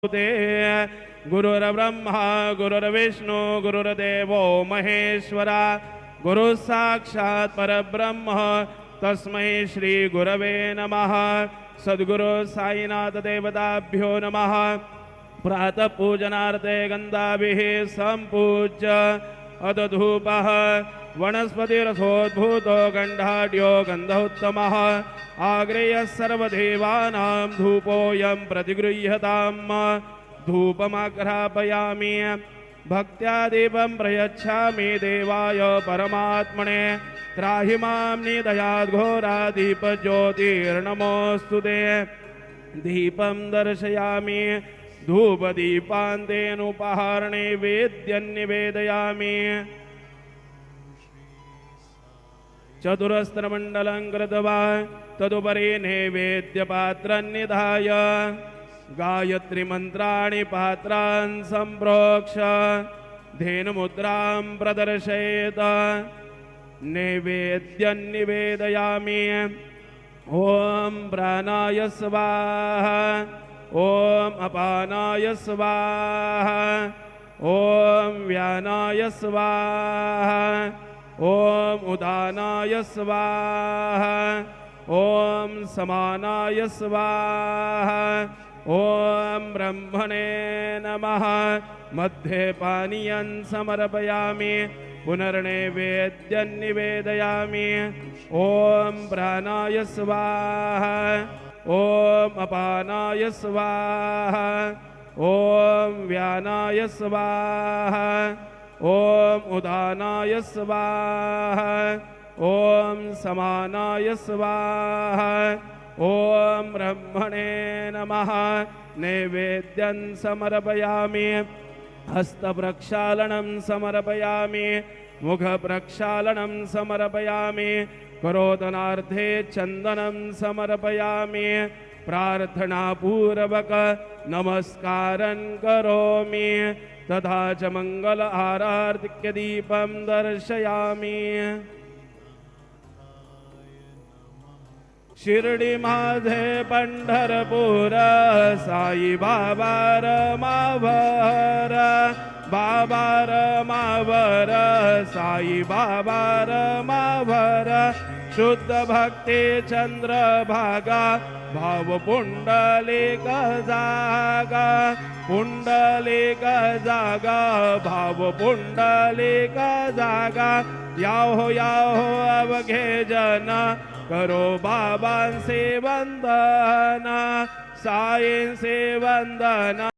ते गुरुर्ब्रह्मा गुरुर्विष्णु गुरुर्देवो महेश्वरा गुरु साक्षात् परब्रह्म तस्मै श्री गुरवे नमः। सद्गुरु साईनाथ देवताभ्यो नमः। प्रातः पूजनार्थे गन्धाभिः सम्पूज्य अदधूपः वनस्पतिरसोद्भूतो गन्धाढ्यो गन्धोत्तमः आग्रेयः सर्वदेवानां धूपोऽयं प्रतिगृह्यताम्। धूपमाघ्रापयामि भक्त्या दीपं प्रयच्छामि देवाय परमात्मने। त्राहि मां निदयाद् घोरा दीपज्योतिर्नमोऽस्तु ते। दीपं दर्शयामि धूपदीपान्तेनुपहारणे वेद्यं निवेदयामि। चतुरस्रमण्डलं कृत्वा तदुपरि नैवेद्यपात्रं निधाय गायत्रीमन्त्राणि पात्रान् सम्प्रोक्ष धेनुमुद्रां प्रदर्शयेत्। नैवेद्यं निवेदयामि। ॐ प्राणाय स्वाहा ॐ अपानाय स्वाहा ॐ व्यानाय स्वाहा ॐ उदानाय स्वाहा ॐ समानाय स्वाहा ॐ ब्रह्मणे नमः। मध्ये पानीयं समर्पयामि पुनर्नैवेद्यं निवेदयामि। ॐ प्राणाय स्वाहा ॐ अपानाय स्वाहा ॐ व्यानाय स्वाहा ॐ उदानाय स्वाहा ॐ समानाय स्वाहा ॐ ब्रह्मणे नमः। नैवेद्यं समर्पयामि। हस्तप्रक्षालनं समर्पयामि। मुखप्रक्षालनं समर्पयामि। करोदनार्थे चन्दनं समर्पयामि। प्रार्थनापूर्वक नमस्कारं करोमि। तथा च मंगल आरार्तिक्यदीपं दर्शयामि। शिर्डी माझे पंढरपूर साई बाबा रमावर बाबा रमावर साई बाबा रमावर शुद्ध भक्ती चंद्रभागा भाव पुंडलिक जागा पुंडलिक जागा भाव पुंडलिक जागा। याहो याहो अवघे जन करो बाबांसे वंदना साईंसे वंदना।